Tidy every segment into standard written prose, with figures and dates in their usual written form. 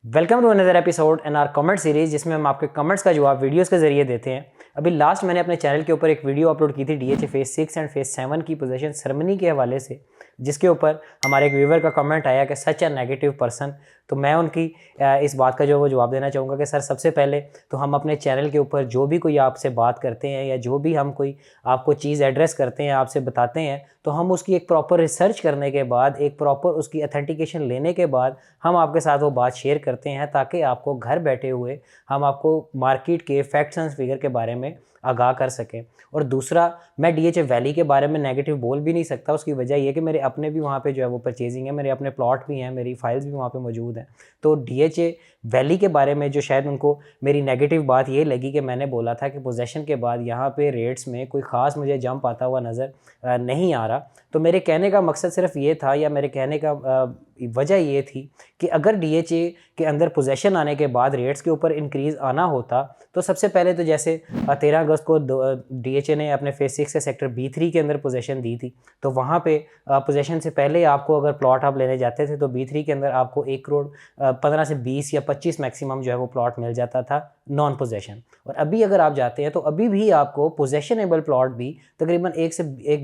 Welcome to another episode in our comment series, जिसमें हम आपके कमेंट्स का जवाब वीडियोस के जरिए देते हैं। अभी लास्ट मैंने अपने चैनल के ऊपर एक वीडियो अपलोड की थी डीएचए फेज 6 एंड फेज 7 की पोजीशन सेरेमनी के हवाले से, जिसके ऊपर हमारे एक व्यूवर का कमेंट आया कि सच अ नेगेटिव पर्सन। तो मैं उनकी इस बात का जो वो जवाब देना चाहूँगा कि सर, सबसे पहले तो हम अपने चैनल के ऊपर जो भी कोई आपसे बात करते हैं या जो भी हम कोई आपको चीज़ एड्रेस करते हैं, आपसे बताते हैं, तो हम उसकी एक प्रॉपर रिसर्च करने के बाद, एक प्रॉपर उसकी अथेंटिकेशन लेने के बाद हम आपके साथ वो बात शेयर करते हैं, ताकि आपको घर बैठे हुए हम आपको मार्केट के फैक्ट्स एंड फिगर के बारे में आगाह कर सकें। और दूसरा, मैं डीएचए वैली के बारे में नेगेटिव बोल भी नहीं सकता। उसकी वजह ये कि मेरे अपने भी वहाँ पे जो है वो परचेजिंग है, मेरे अपने प्लॉट भी हैं, मेरी फाइल्स भी वहाँ पे मौजूद हैं। तो डीएचए वैली के बारे में जो शायद उनको मेरी नेगेटिव बात ये लगी कि मैंने बोला था कि पोजेशन के बाद यहाँ पे रेट्स में कोई ख़ास मुझे जंप आता हुआ नज़र नहीं आ रहा। तो मेरे कहने का मकसद सिर्फ ये था, या मेरे कहने का वजह ये थी कि अगर डीएचए के अंदर पोजेशन आने के बाद रेट्स के ऊपर इंक्रीज़ आना होता, तो सबसे पहले तो जैसे 13 अगस्त को डीएचए ने अपने फेज 6 के सेक्टर B3 के अंदर पोजेशन दी थी, तो वहाँ पे पोजेशन से पहले आपको अगर प्लॉट आप लेने जाते थे तो B3 के अंदर आपको 1 करोड़ 15 से 20 या 25 मैक्सिमम जो है वो प्लॉट मिल जाता था नॉन पोजेशन। और अभी अगर आप जाते हैं तो अभी भी आपको पोजेशनेबल प्लॉट भी तकरीबन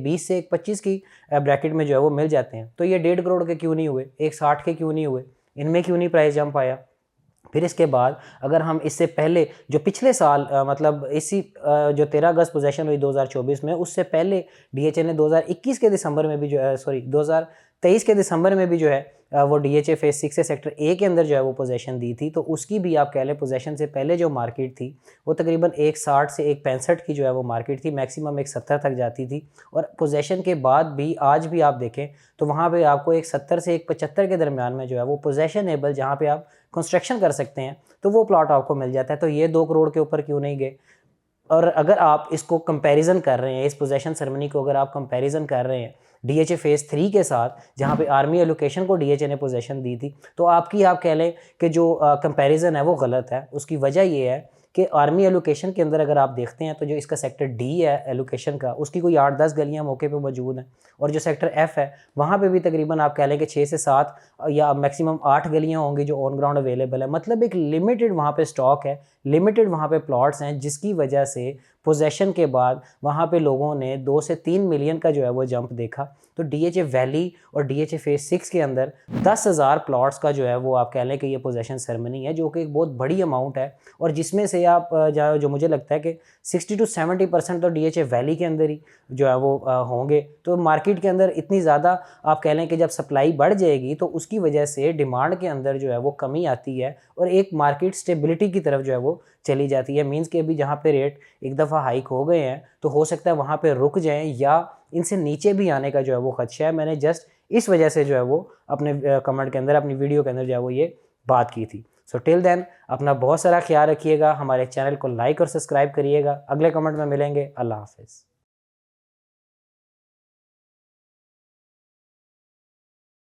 20 से 25 की ब्रैकेट में जो है वो मिल जाते हैं। तो ये 1.5 करोड़ के क्यों नहीं हुए, 1.60 के क्यों नहीं हुए, इनमें क्यों नहीं प्राइस जंप आया? फिर इसके बाद अगर हम इससे पहले जो पिछले साल मतलब इसी जो 13 अगस्त पोजेशन हुई 2024 में, उससे पहले डीएचए ने 2021 के दिसंबर में भी जो है 2023 के दिसंबर में भी जो है वो डीएचए फेज 6 से सेक्टर ए के अंदर जो है वो पोजेशन दी थी। तो उसकी भी आप कह लें पोजेशन से पहले जो मार्केट थी वो तकरीबन 1.60 से 1.65 की जो है वो मार्केट थी, मैक्सिमम 1.70 तक जाती थी। और पोजेशन के बाद भी आज भी आप देखें तो वहाँ पे आपको 1.70 से 1.75 के दरमियान में जो है वो पोजेशनेबल, जहाँ पे आप कंस्ट्रक्शन कर सकते हैं, तो वो प्लॉट आपको मिल जाता है। तो ये 2 करोड़ के ऊपर क्यों नहीं गए? और अगर आप इसको कंपैरिजन कर रहे हैं, इस पोजेशन सेरेमनी को अगर आप कंपैरिजन कर रहे हैं डीएचए फेज 3 के साथ, जहां पे आर्मी एलोकेशन को डीएचए ने पोजेशन दी थी, तो आप कह लें कि जो कंपैरिजन है वो गलत है। उसकी वजह ये है कि आर्मी एलोकेशन के अंदर अगर आप देखते हैं तो जो इसका सेक्टर डी है एलोकेशन का, उसकी कोई 8-10 गलियां मौके पे मौजूद हैं। और जो सेक्टर एफ है वहाँ पे भी तकरीबन आप कह लें कि 6 से 7 या मैक्सिमम 8 गलियां होंगी जो ऑन ग्राउंड अवेलेबल है। मतलब एक लिमिटेड वहाँ पे स्टॉक है, लिमिटेड वहाँ पे प्लॉट्स हैं, जिसकी वजह से पोजेशन के बाद वहाँ पे लोगों ने 2 से 3 मिलियन का जो है वो जंप देखा। तो डीएचए वैली और डीएचए फेज 6 के अंदर 10,000 प्लॉट्स का जो है वो आप कह लें कि ये पोजेशन सेरेमनी है, जो कि एक बहुत बड़ी अमाउंट है। और जिसमें से आप जो मुझे लगता है कि 60 to 70% तो डीएचए वैली के अंदर ही जो है वो होंगे। तो मार्केट के अंदर इतनी ज़्यादा आप कह लें कि जब सप्लाई बढ़ जाएगी तो उसकी वजह से डिमांड के अंदर जो है वो कमी आती है और एक मार्केट स्टेबिलिटी की तरफ जो है वो चली जाती है। मीन्स कि अभी जहाँ पे रेट एक दफ़ा हाइक हो गए हैं तो हो सकता है वहाँ पे रुक जाएं या इनसे नीचे भी आने का जो है वो खदशा है। मैंने जस्ट इस वजह से जो है वो अपने कमेंट के अंदर, अपनी वीडियो के अंदर जो है वो ये बात की थी। सो टिल देन अपना बहुत सारा ख्याल रखिएगा, हमारे चैनल को लाइक और सब्सक्राइब करिएगा। अगले कमेंट में मिलेंगे। अल्लाह हाफिज़।